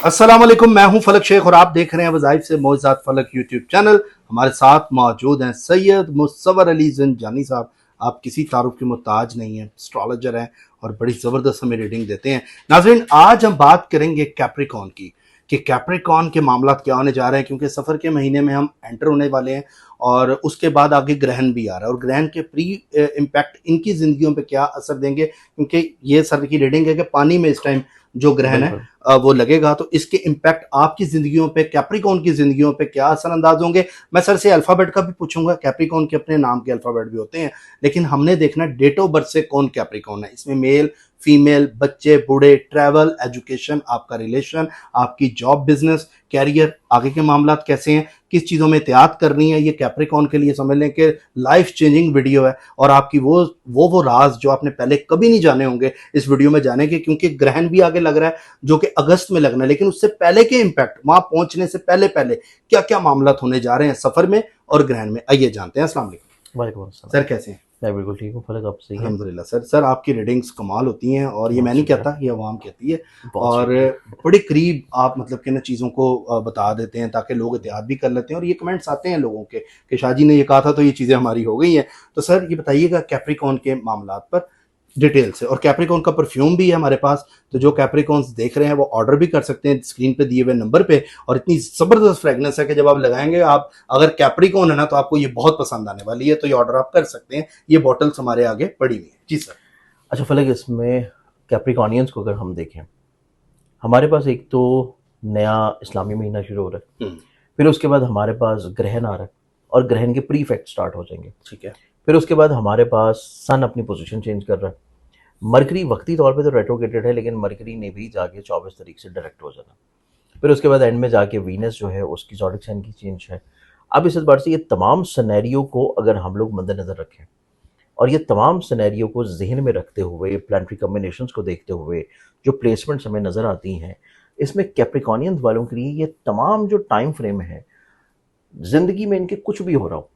अस्सलाम वालेकुम, मैं हूं फलक शेख और आप देख रहे हैं वज़ाइफ से मौज़ात फलक यूट्यूब चैनल। हमारे साथ मौजूद हैं सैयद मुसव्वर अली ज़ंजानी साहब। आप किसी तारुफ के मोहताज नहीं हैं, एस्ट्रोलॉजर हैं और बड़ी ज़बरदस्त हमें रीडिंग देते हैं। नाज़रीन, आज हम बात करेंगे कैप्रिकॉर्न की कि कैप्रिकॉर्न के मामला क्या होने जा रहे हैं, क्योंकि सफ़र के महीने में हम एंटर होने वाले हैं और उसके बाद आगे ग्रहण भी आ रहा है और ग्रहण के प्री इम्पैक्ट इनकी ज़िंदगियों पे क्या असर देंगे, क्योंकि ये सर की रीडिंग है कि पानी में इस टाइम जो ग्रहण है वो लगेगा तो इसके इम्पैक्ट आपकी जिंदगियों पे, कैप्रिकॉर्न की जिंदगियों पे क्या असरअंदाज होंगे। मैं सर से अल्फाबेट का भी पूछूंगा, कैप्रिकॉर्न के अपने नाम के अल्फाबेट भी होते हैं, लेकिन हमने देखना डेट ऑफ बर्थ से कौन कैप्रिकॉर्न है। इसमें मेल, फीमेल, बच्चे, बूढ़े, ट्रैवल, एजुकेशन, आपका रिलेशन, आपकी जॉब, बिजनेस, कैरियर, आगे के मामला कैसे हैं, किस चीज़ों में एहतियात करनी है। ये कैप्रिकॉर्न के लिए समझ लें कि लाइफ चेंजिंग वीडियो है और आपकी वो राज जो आपने पहले कभी नहीं जाने होंगे इस वीडियो में जानेंगे, क्योंकि ग्रहण भी आगे लग रहा है जो कि अगस्त में लगना है, लेकिन उससे पहले के इम्पैक्ट, वहां पहुंचने से पहले पहले क्या क्या मामला होने जा रहे हैं सफर में और ग्रहण में, आइए जानते हैं। अस्सलाम वालेकुम। वालेकुम अस्सलाम। सर कैसे हैं? मैं बिल्कुल ठीक हूँ फलक, आप सही हैं? अल्हम्दुलिल्लाह सर आपकी रीडिंग्स कमाल होती हैं और ये बहुत मैं नहीं शुक्रिया। कहता, ये अवाम कहती है। बहुत और शुक्रिया। बड़े करीब आप मतलब कि ना चीज़ों को बता देते हैं ताकि लोग एहतियात भी कर लेते हैं, और ये कमेंट्स आते हैं लोगों के कि शाहजी ने ये कहा था तो ये चीज़ें हमारी हो गई हैं। तो सर ये बताइएगा कैप्रिकॉर्न के मामला पर डिटेल से, और कैप्रिकॉर्न का परफ्यूम भी है हमारे पास, तो जो कैप्रिकॉर्न्स देख रहे हैं वो ऑर्डर भी कर सकते हैं स्क्रीन पे दिए हुए नंबर पे। और इतनी ज़बरदस्त फ्रेगनेंस है कि जब आप लगाएंगे, आप अगर कैप्रिकॉर्न है ना तो आपको ये बहुत पसंद आने वाली है, तो ये ऑर्डर आप कर सकते हैं। ये बॉटल्स हमारे आगे पड़ी हुई है जी सर। अच्छा फलक, इसमें कैप्रिकॉर्नियंस को अगर हम देखें, हमारे पास एक तो नया इस्लामी महीना शुरू हो रहा है, फिर उसके बाद हमारे पास ग्रहण आ रहा है और ग्रहण के प्री इफेक्ट स्टार्ट हो जाएंगे। ठीक है। फिर उसके बाद हमारे पास सन अपनी पोजीशन चेंज कर रहा है। मरकरी वक्ती तौर पे तो रेट्रोगेटेड है, लेकिन मरकरी ने भी जाके 24 तारीख से डायरेक्ट हो जाना। फिर उसके बाद एंड में जाके वीनस जो है उसकी ज़ोडिक साइन की चेंज है। अब इस बार से ये तमाम सिनेरियो को अगर हम लोग मद्देनज़र रखें और ये तमाम सिनेरियो को जहन में रखते हुए, प्लानिटरी कॉम्बिनेशंस को देखते हुए जो प्लेसमेंट्स हमें नज़र आती हैं, इसमें कैप्रिकॉर्नियन वालों के लिए ये तमाम जो टाइम फ्रेम है, ज़िंदगी में इनके कुछ भी हो रहा हो,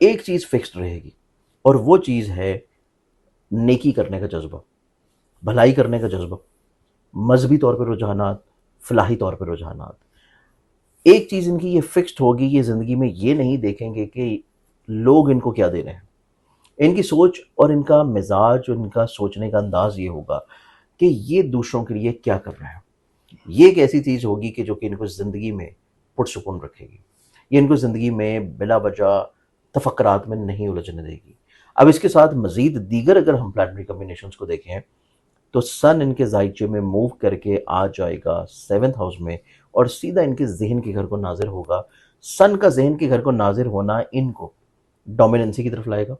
एक चीज़ फिक्स्ड रहेगी और वो चीज़ है नेकी करने का जज्बा, भलाई करने का जज्बा, मजहबी तौर पर रुझानात, फलाही तौर पर रुझानात। एक चीज़ इनकी ये फिक्स्ड होगी, ये ज़िंदगी में ये नहीं देखेंगे कि लोग इनको क्या दे रहे हैं। इनकी सोच और इनका मिजाज और इनका सोचने का अंदाज ये होगा कि ये दूसरों के लिए क्या कर रहे हैं। ये एक ऐसी चीज़ होगी कि जो कि इनको ज़िंदगी में पुरसुकून रखेगी, ये इनको ज़िंदगी में बिला वजह तफक्रात में नहीं उलझने देगी। अब इसके साथ मज़ीद दीगर अगर हम प्लानिटरी कॉम्बिनेशंस को देखें तो सन इनके जायचे में मूव करके आ जाएगा 7th हाउस में और सीधा इनके जहन के घर को नाजिर होगा। सन का जहन के घर को नाजिर होना इनको डोमिनेंसी की तरफ लाएगा,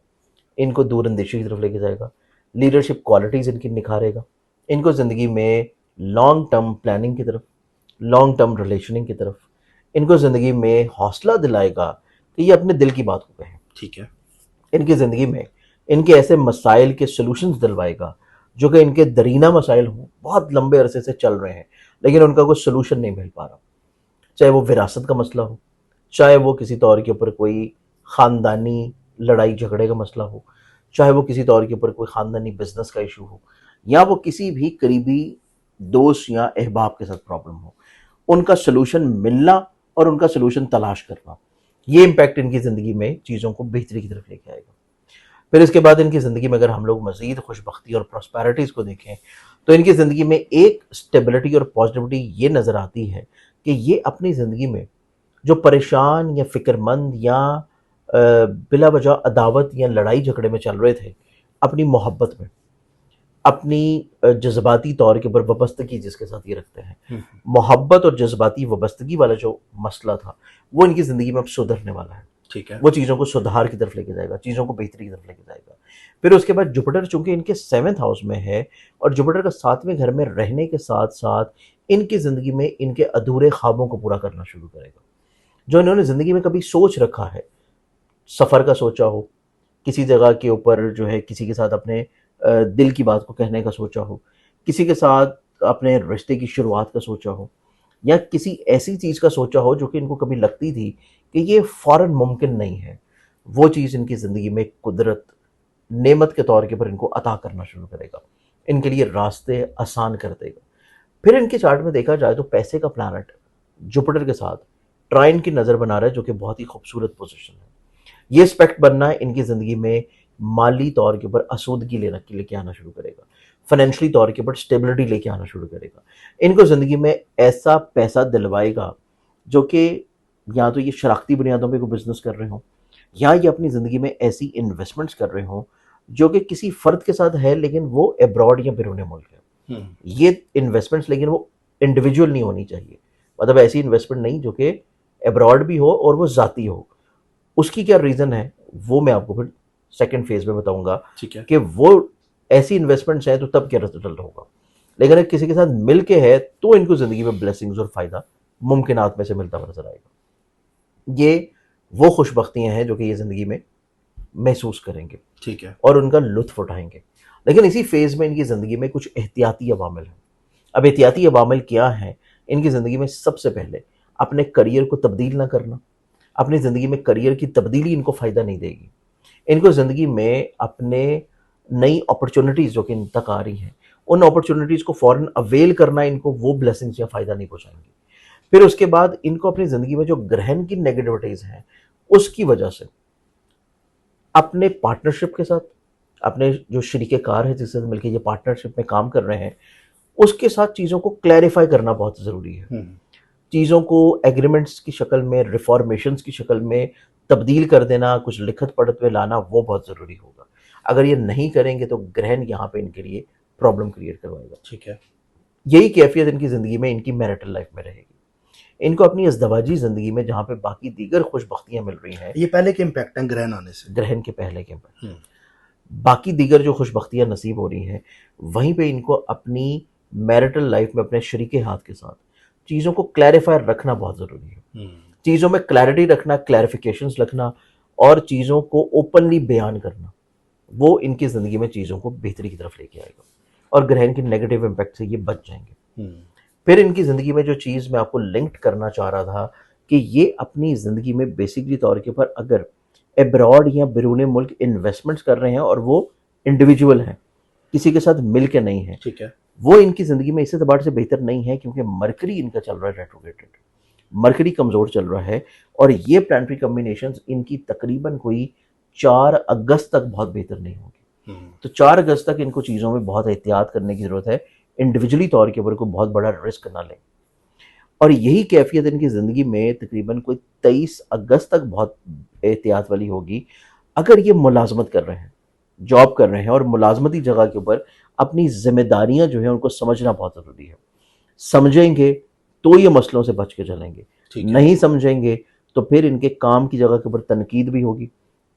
इनको दूरअंदेशी की तरफ लेके जाएगा, लीडरशिप क्वालिटीज़ इनकी निखारेगा, इनको ज़िंदगी में लॉन्ग टर्म प्लानिंग की तरफ, लॉन्ग टर्म रिलेशनिंग की तरफ, इनको ज़िंदगी में हौसला दिलाएगा कि ये अपने दिल की बात को कहें। ठीक है। इनकी ज़िंदगी में इनके ऐसे मसाइल के सॉल्यूशंस दिलवाएगा जो कि इनके दरीना मसाइल हों, बहुत लंबे अरसे से चल रहे हैं लेकिन उनका कोई सॉल्यूशन नहीं मिल पा रहा। चाहे वो विरासत का मसला हो, चाहे वो किसी तौर के ऊपर कोई ख़ानदानी लड़ाई झगड़े का मसला हो, चाहे वो किसी तौर के ऊपर कोई ख़ानदानी बिजनेस का इशू हो, या वो किसी भी करीबी दोस्त या अहबाब के साथ प्रॉब्लम हो, उनका सलूशन मिलना और उनका सलूशन तलाश करना, ये इम्पैक्ट इनकी ज़िंदगी में चीज़ों को बेहतरी की तरफ लेके आएगा। फिर इसके बाद इनकी ज़िंदगी में अगर हम लोग मज़ीद खुशबख्ती और प्रॉस्पेरिटीज़ को देखें तो इनकी ज़िंदगी में एक स्टेबिलिटी और पॉजिटिविटी ये नज़र आती है कि ये अपनी ज़िंदगी में जो परेशान या फ़िक्रमंद या बिला वजह अदावत या लड़ाई झगड़े में चल रहे थे, अपनी मोहब्बत में, अपनी जज्बाती तौर के ऊपर वाबस्तगी जिसके साथ ये रखते हैं, मोहब्बत और जज्बाती वाबस्तगी वाला जो मसला था वो इनकी ज़िंदगी में अब सुधरने वाला है। ठीक है। वो चीज़ों को सुधार की तरफ लेके जाएगा, चीज़ों को बेहतरी की तरफ लेके जाएगा। फिर उसके बाद जुपिटर चूंकि इनके 7th हाउस में है और जुपिटर का 7वें घर में रहने के साथ साथ इनकी ज़िंदगी में इनके अधूरे ख्वाबों को पूरा करना शुरू करेगा। जो इन्होंने ज़िंदगी में कभी सोच रखा है, सफ़र का सोचा हो, किसी जगह के ऊपर जो है किसी के साथ अपने दिल की बात को कहने का सोचा हो, किसी के साथ अपने रिश्ते की शुरुआत का सोचा हो, या किसी ऐसी चीज़ का सोचा हो जो कि इनको कभी लगती थी कि ये फ़ौरन मुमकिन नहीं है, वो चीज़ इनकी ज़िंदगी में कुदरत नेमत के तौर के ऊपर इनको अता करना शुरू करेगा, इनके लिए रास्ते आसान कर देगा। फिर इनके चार्ट में देखा जाए तो पैसे का प्लैनेट जुपिटर के साथ ट्राइन की नज़र बना रहा है, जो कि बहुत ही खूबसूरत पोजीशन है। ये एस्पेक्ट बनना इनकी ज़िंदगी में माली तौर के ऊपर आसूदगी लेके आना शुरू करेगा, फाइनेंशियली तौर के ऊपर स्टेबिलिटी लेके आना शुरू करेगा। इनको ज़िंदगी में ऐसा पैसा दिलवाएगा जो कि या तो ये शराखती बुनियादों पे कोई बिजनेस कर रहे हो, या ये अपनी ज़िंदगी में ऐसी इन्वेस्टमेंट्स कर रहे हो जो कि किसी फ़र्द के साथ है लेकिन वो अब्रॉड या बैरून मुल्क है। ये इन्वेस्टमेंट्स लेकिन वो इंडिविजुअल नहीं होनी चाहिए, मतलब ऐसी इन्वेस्टमेंट नहीं जो कि अब्रॉड भी हो और वो ज़ाती हो। उसकी क्या रीज़न है वो मैं आपको फिर सेकंड फेज में बताऊंगा, ठीक है। कि वो ऐसी इन्वेस्टमेंट्स हैं तो तब क्या रिजल्ट होगा। लेकिन अगर किसी के साथ मिल के है तो इनको ज़िंदगी में ब्लेसिंग्स और फ़ायदा मुमकिनात में से मिलता हुआ नजर आएगा। ये वो खुशबख्तियाँ हैं जो कि ये ज़िंदगी में महसूस करेंगे, ठीक है। और उनका लुत्फ उठाएंगे। लेकिन इसी फेज़ में इनकी ज़िंदगी में कुछ एहतियाती अवामिल हैं। अब एहतियाती अवामिल क्या हैं? इनकी ज़िंदगी में सबसे पहले अपने करियर को तब्दील ना करना। अपनी ज़िंदगी में करियर की तब्दीली इनको फ़ायदा नहीं देगी। इनको ज़िंदगी में अपने नई अपॉर्चुनिटीज़ जो कि इन तक आ रही हैं, उन अपॉर्चुनिटीज़ को फ़ौरन अवेल करना इनको वो ब्लेसिंग्स या फ़ायदा नहीं पहुँचाएंगी। फिर उसके बाद इनको अपनी ज़िंदगी में जो ग्रहण की नेगेटिविटीज़ हैं, उसकी वजह से अपने पार्टनरशिप के साथ, अपने जो शरीके कार है जिससे मिलकर ये पार्टनरशिप में काम कर रहे हैं, उसके साथ चीज़ों को क्लैरिफाई करना बहुत ज़रूरी है। चीज़ों को एग्रीमेंट्स की शक्ल में, रिफॉर्मेशंस की शक्ल में तब्दील कर देना, कुछ लिखत पढ़त में लाना, वो बहुत ज़रूरी होगा। अगर ये नहीं करेंगे तो ग्रहण यहाँ पे इनके लिए प्रॉब्लम क्रिएट करवाएगा। ठीक है। यही कैफियत इनकी ज़िंदगी में, इनकी मैरिटल लाइफ में रहेगी। इनको अपनी अज़दवाजी ज़िंदगी में जहाँ पे बाकी दीगर खुशबख्तियाँ मिल रही हैं, ये पहले के इम्पैक्ट हैं ग्रहण आने से, ग्रहण के पहले के बाकी दीगर जो खुशबख्तियाँ नसीब हो रही हैं, वहीं पे इनको अपनी मैरिटल लाइफ में अपने शरीके हाथ के साथ चीज़ों को क्लैरिफाई रखना बहुत ज़रूरी है। चीज़ों में क्लैरिटी रखना, क्लैरिफिकेशंस रखना और चीज़ों को ओपनली बयान करना, वो इनकी ज़िंदगी में चीज़ों को बेहतरी की तरफ लेके आएगा और ग्रहण के नेगेटिव इम्पैक्ट से ये बच जाएंगे। फिर इनकी ज़िंदगी में जो चीज़ मैं आपको लिंक्ड करना चाह रहा था कि ये अपनी ज़िंदगी में बेसिकली तौर के ऊपर अगर एब्रॉड या बैरून मुल्क इन्वेस्टमेंट्स कर रहे हैं और वो इंडिविजुअल हैं, किसी के साथ मिल के नहीं है, ठीक है, वो इनकी ज़िंदगी में इस एतबार से बेहतर नहीं है क्योंकि मरकरी इनका चल रहा है रेट्रोग्रेडेड, मरकरी कमज़ोर चल रहा है और ये प्लानिटरी कॉम्बिनेशंस इनकी तकरीबन कोई 4 अगस्त तक बहुत बेहतर नहीं होगी। तो 4 अगस्त तक इनको चीज़ों में बहुत एहतियात करने की ज़रूरत है, इंडिविजुअली तौर के ऊपर कोई बहुत बड़ा रिस्क ना लें। और यही कैफियत इनकी ज़िंदगी में तकरीबन कोई 23 अगस्त तक बहुत एहतियात वाली होगी अगर ये मुलाजमत कर रहे हैं, जॉब कर रहे हैं और मुलाजमती जगह के ऊपर अपनी जिम्मेदारियां जो हैं उनको समझना बहुत ज़रूरी है। समझेंगे तो ये मसलों से बच के चलेंगे, नहीं समझेंगे तो फिर इनके काम की जगह के ऊपर तनकीद भी होगी,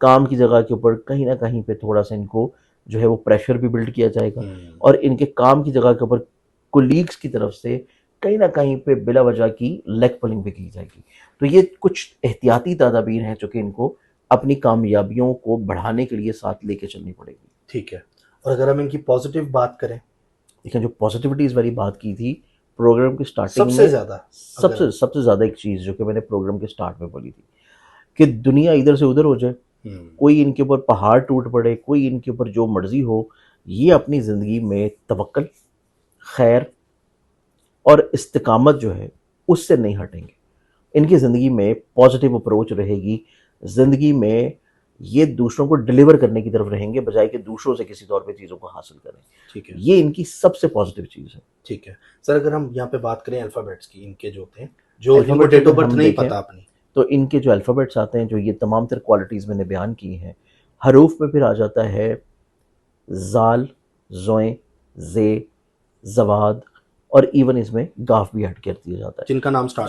काम की जगह के ऊपर कहीं ना कहीं पे थोड़ा सा इनको जो है वो प्रेशर भी बिल्ड किया जाएगा और इनके काम की जगह के ऊपर कोलीग्स की तरफ से कहीं ना कहीं पे बिला वजह की लेग पुलिंग भी की जाएगी। तो ये कुछ एहतियाती तदाबीर हैं जो कि इनको अपनी कामयाबियों को बढ़ाने के लिए साथ लेके चलनी पड़ेगी। ठीक है। और अगर हम इनकी पॉजिटिव बात करें, देखिए जो पॉजिटिविटीज़ वाली बात की थी प्रोग्राम की स्टार्टिंग सबसे में, ज़्यादा सबसे ज़्यादा एक चीज़ जो कि मैंने प्रोग्राम के स्टार्ट में बोली थी कि दुनिया इधर से उधर हो जाए, कोई इनके ऊपर पहाड़ टूट पड़े, कोई इनके ऊपर जो मर्जी हो, ये अपनी ज़िंदगी में तवक्कल, खैर और इस्तिकामत जो है उससे नहीं हटेंगे। इनकी ज़िंदगी में पॉजिटिव अप्रोच रहेगी, ज़िंदगी में ये दूसरों को डिलीवर करने की तरफ रहेंगे बजाय कि दूसरों से किसी तौर पे चीज़ों को हासिल करें। ठीक है, ये इनकी सबसे पॉजिटिव चीज़ है। ठीक है सर, अगर हम यहाँ पे बात करें अल्फ़ाबेट्स की, इनके जो थे, जो इनको डेट ऑफ बर्थ नहीं पता अपनी, तो इनके जो अल्फ़ाबेट्स आते हैं, जो ये तमाम तर क्वालिटीज़ मैंने बयान की हैं, हरूफ में फिर आ जाता है ज़ाल, ज़ोए, ज़े, ज़वाद और इवन इसमें गाफ भी ऐड कर दिया जाता है।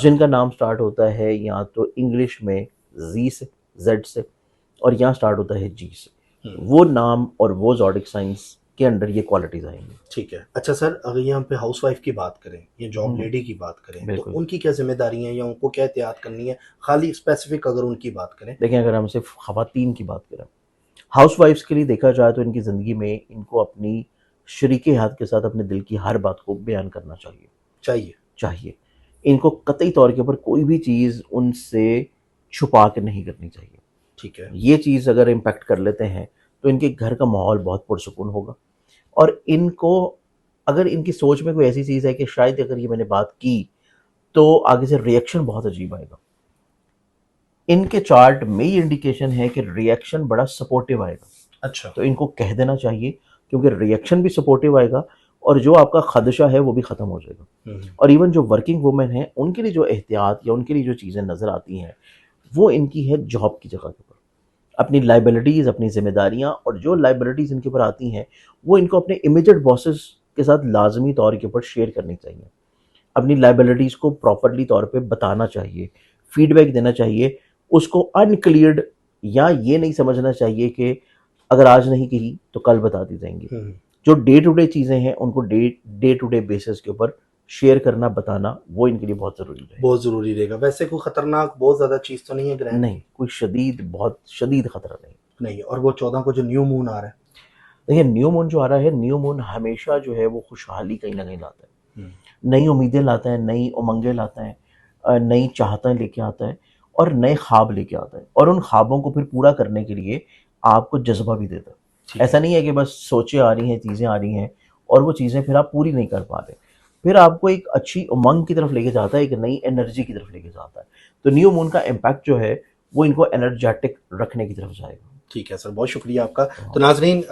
जिनका नाम स्टार्ट होता है या तो इंग्लिश में जी से, जेड से, और यहाँ स्टार्ट होता है जी से, वो नाम और वो ज़ोडिक साइंस के अंडर ये क्वालिटीज़ आएंगी। ठीक है। अच्छा सर, अगर यहाँ पे हाउसवाइफ की बात करें या जॉब लेडी की बात करें, तो उनकी क्या जिम्मेदारी है या उनको क्या एहतियात करनी है, खाली स्पेसिफिक अगर उनकी बात करें? देखिए अगर हम सिर्फ ख़वातीन की बात करें, हाउसवाइफ्स के लिए देखा जाए तो इनकी ज़िंदगी में इनको अपनी शरीके हाथ के साथ अपने दिल की हर बात को बयान करना चाहिए। इनको कतई तौर के ऊपर कोई भी चीज़ उनसे छुपा के नहीं करनी चाहिए। ठीक है। ये चीज़ अगर इम्पैक्ट कर लेते हैं तो इनके घर का माहौल बहुत पुरसुकून होगा और इनको अगर इनकी सोच में कोई ऐसी चीज़ है कि शायद अगर ये मैंने बात की तो आगे से रिएक्शन बहुत अजीब आएगा, इनके चार्ट में ये इंडिकेशन है कि रिएक्शन बड़ा सपोर्टिव आएगा। अच्छा। तो इनको कह देना चाहिए, क्योंकि रिएक्शन भी सपोर्टिव आएगा और जो आपका खदशा है वो भी ख़त्म हो जाएगा। और इवन जो वर्किंग वुमेन है उनके लिए जो एहतियात या उनके लिए जो चीज़ें नज़र आती हैं वो इनकी है जॉब की जगह के ऊपर, अपनी लाइबिलिटीज़, अपनी जिम्मेदारियाँ, और जो लाइबिलिटीज़ इनके ऊपर आती हैं वो इनको अपने इमीडिएट बॉसेस के साथ लाजमी तौर के ऊपर शेयर करनी चाहिए। अपनी लाइबिलिटीज़ को प्रॉपरली तौर पे बताना चाहिए, फीडबैक देना चाहिए, उसको अनक्लियर्ड या ये नहीं समझना चाहिए कि अगर आज नहीं कही तो कल बता दी जाएंगी। जो डे टू डे चीज़ें हैं उनको डे टू डे बेसिस के ऊपर शेयर करना, बताना, वो इनके लिए बहुत ज़रूरी है। बहुत ज़रूरी रहेगा। वैसे कोई ख़तरनाक बहुत ज़्यादा चीज़ तो नहीं है ग्रहण? नहीं, कोई बहुत शदीद खतरा नहीं। और वो 14 को जो न्यू मून आ रहा है, देखिए न्यू मून जो आ रहा है, न्यू मून हमेशा जो है वो खुशहाली कहीं ना कहीं लाता है, नई उम्मीदें लाता है, नई उमंगें लाता है, नई चाहतें लेके आता है और नए ख्वाब लेके आता है, और उन ख्वाबों को फिर पूरा करने के लिए आपको जज्बा भी देता है। ऐसा नहीं है कि बस सोचें आ रही हैं, चीज़ें आ रही हैं और वो चीज़ें फिर आप पूरी नहीं कर पा रहे, फिर आपको एक अच्छी उमंग की तरफ लेके जाता है, एक नई एनर्जी की तरफ लेके जाता है। तो न्यू मून का इम्पैक्ट जो है वो इनको एनर्जेटिक रखने की तरफ जाएगा। ठीक है सर, बहुत शुक्रिया आपका। तो नाजरीन,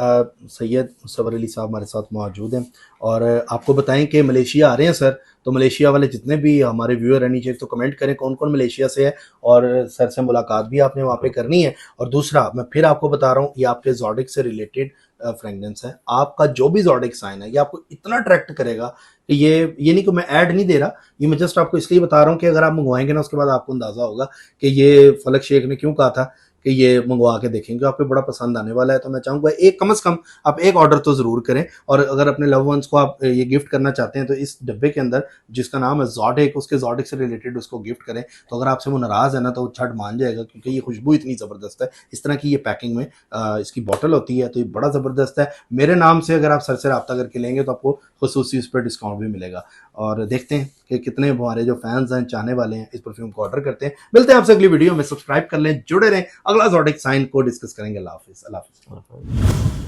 सैयद मुसव्वर अली साहब हमारे साथ मौजूद हैं और आपको बताएं कि मलेशिया आ रहे हैं सर। तो मलेशिया वाले जितने भी हमारे व्यूअर हैं नीचे तो कमेंट करें कौन कौन मलेशिया से है, और सर से मुलाकात भी आपने वहाँ पे करनी है। और दूसरा मैं फिर आपको बता रहा हूँ, ये आपके जॉडिक से रिलेटेड फ्रेगनेंस है। आपका जो भी जॉडिक साइन है ये आपको इतना अट्रैक्ट करेगा कि ये नहीं कि मैं ऐड नहीं दे रहा, ये मैं जस्ट आपको इसलिए बता रहा हूँ कि अगर आप मंगवाएंगे ना उसके बाद आपको अंदाजा होगा कि ये फलक शेख ने क्यों कहा था कि ये मंगवा के देखेंगे, आपको बड़ा पसंद आने वाला है। तो मैं चाहूँगा एक कम से कम आप एक ऑर्डर तो ज़रूर करें, और अगर अपने लव वंस को आप ये गिफ्ट करना चाहते हैं तो इस डब्बे के अंदर जिसका नाम है जॉडिक, उसके जॉडिक से रिलेटेड उसको गिफ्ट करें। तो अगर आपसे वो नाराज़ है ना तो वो छट मान जाएगा, क्योंकि ये खुशबू इतनी ज़बरदस्त है। इस तरह की ये पैकिंग में इसकी बॉटल होती है, तो ये बड़ा ज़बरदस्त है। मेरे नाम से अगर आप सर से रब्ता करके लेंगे तो आपको खुसूसी उस पर डिस्काउंट भी मिलेगा। और देखते हैं कि कितने हमारे जो फैंस हैं, चाहने वाले हैं, इस परफ्यूम को ऑर्डर करते हैं। मिलते हैं आपसे अगली वीडियो में, सब्सक्राइब कर लें, जुड़े रहें, अगला जॉडिक साइन को डिस्कस करेंगे। अल्लाह हाफिज़।